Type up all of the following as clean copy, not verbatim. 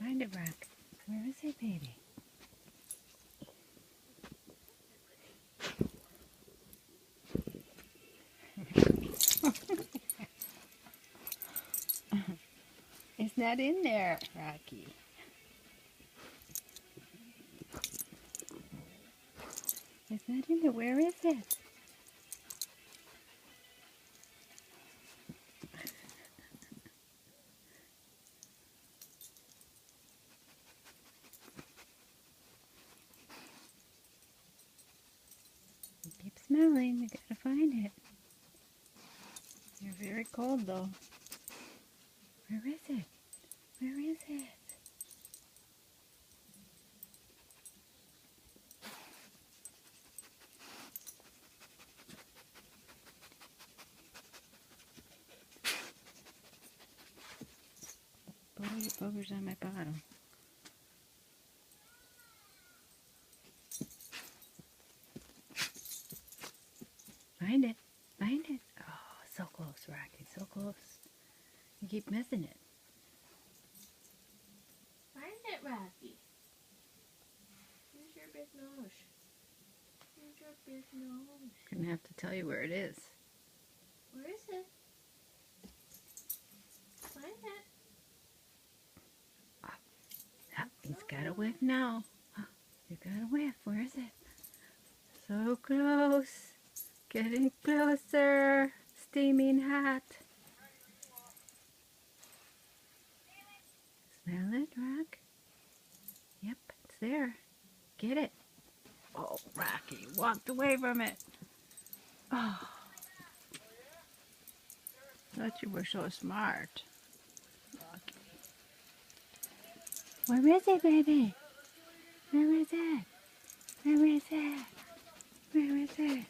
Find it, Rock. Where is it, baby? It's not in there, Rocky. It's not in there. Where is it? Keep smelling. We gotta find it. You're very cold, though. Where is it? Where is it? Boogers on my bottle. Find it. Find it. Oh, so close, Rocky. So close. You keep missing it. Find it, Rocky. Use your big nose. Use your big nose. I'm gonna have to tell you where it is. Where is it? Find it. Oh, he's got a whiff now. Oh, you got a whiff. Where is it? So close. Getting closer. Steaming hot. Smell it, Rock? Yep, it's there. Get it. Oh, Rocky walked away from it. Oh. Thought you were so smart. Rocky. Where is it, baby? Where is it? Where is it? Where is it?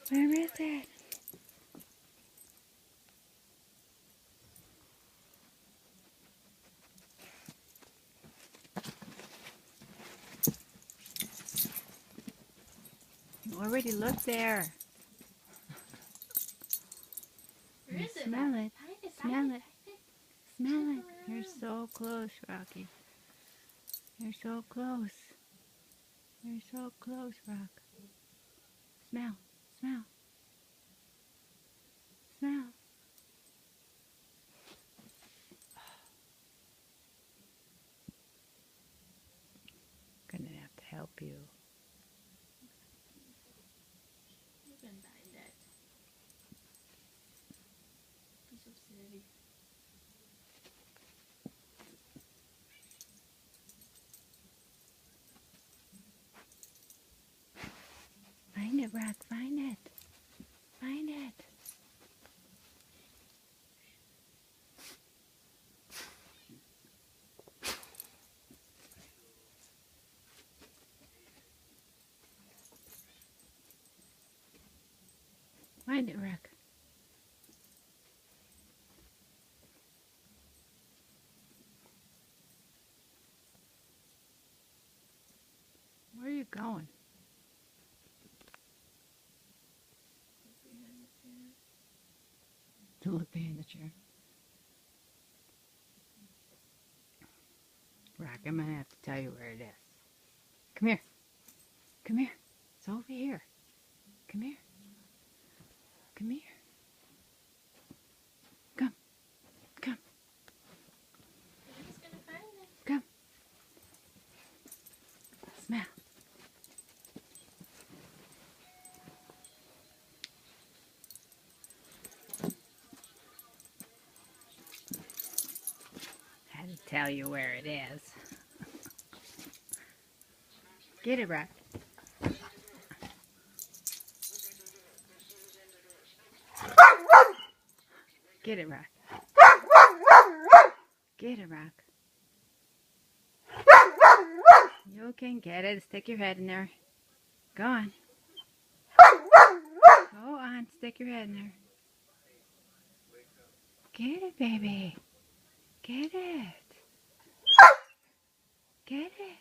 Where is it? You already looked there. Where is it? Smell it. Find it. Smell Find it. Smell it. You're so close, Rocky. You're so close. You're so close, Rock. Smell. Smell. Smell. Gonna have to help you. You can find it. You're so silly. Find it, Rock. Find it. Find it. Find it, Rock. Where are you going? Behind the chair. To look behind the chair. Rock, I'm gonna have to tell you where it is. Come here. Come here. It's over here. Come here. Come here. Come. Come. You're just gonna find it. Come. Smell. Had to tell you where it is. Get it, Rock. Get it, Rock. Get it, Rock. You can get it. Stick your head in there. Go on. Go on. Stick your head in there. Get it, baby. Get it. Get it.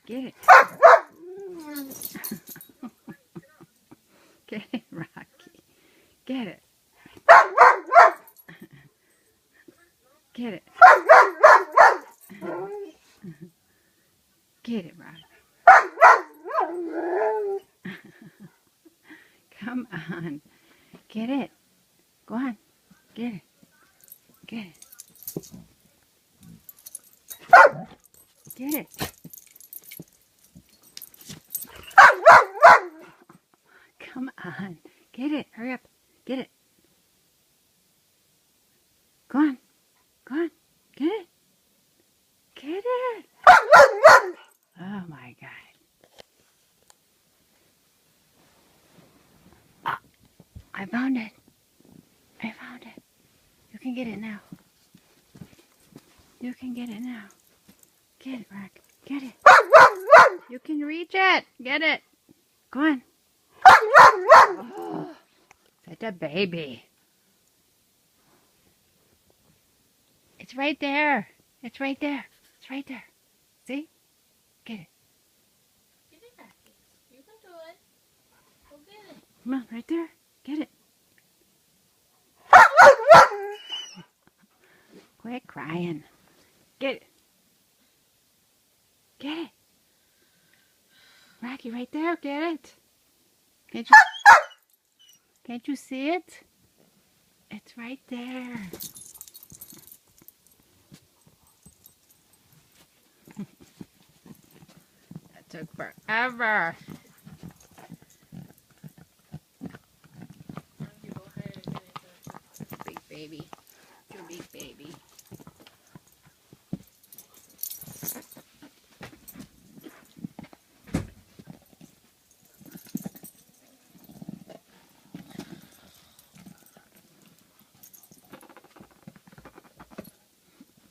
Get it. Get it. Get it. Get it, Rock. Come on. Get it. Go on. Get it. Get it. Get it. Come on. Get it. Hurry up. Get it. Go on. Go on. Get it. Get it. Oh my God. Ah, I found it. I found it. You can get it now. You can get it now. Get it, Rock. Get it. You can reach it. Get it. Go on. Oh, such a baby. It's right there. It's right there. It's right there. See? Get it. Get it, Rocky. You can do it. Go get it. Come on, right there. Get it. Quit crying. Get it. Get it. Rocky, right there. Get it. Can't you see it? It's right there. That took forever.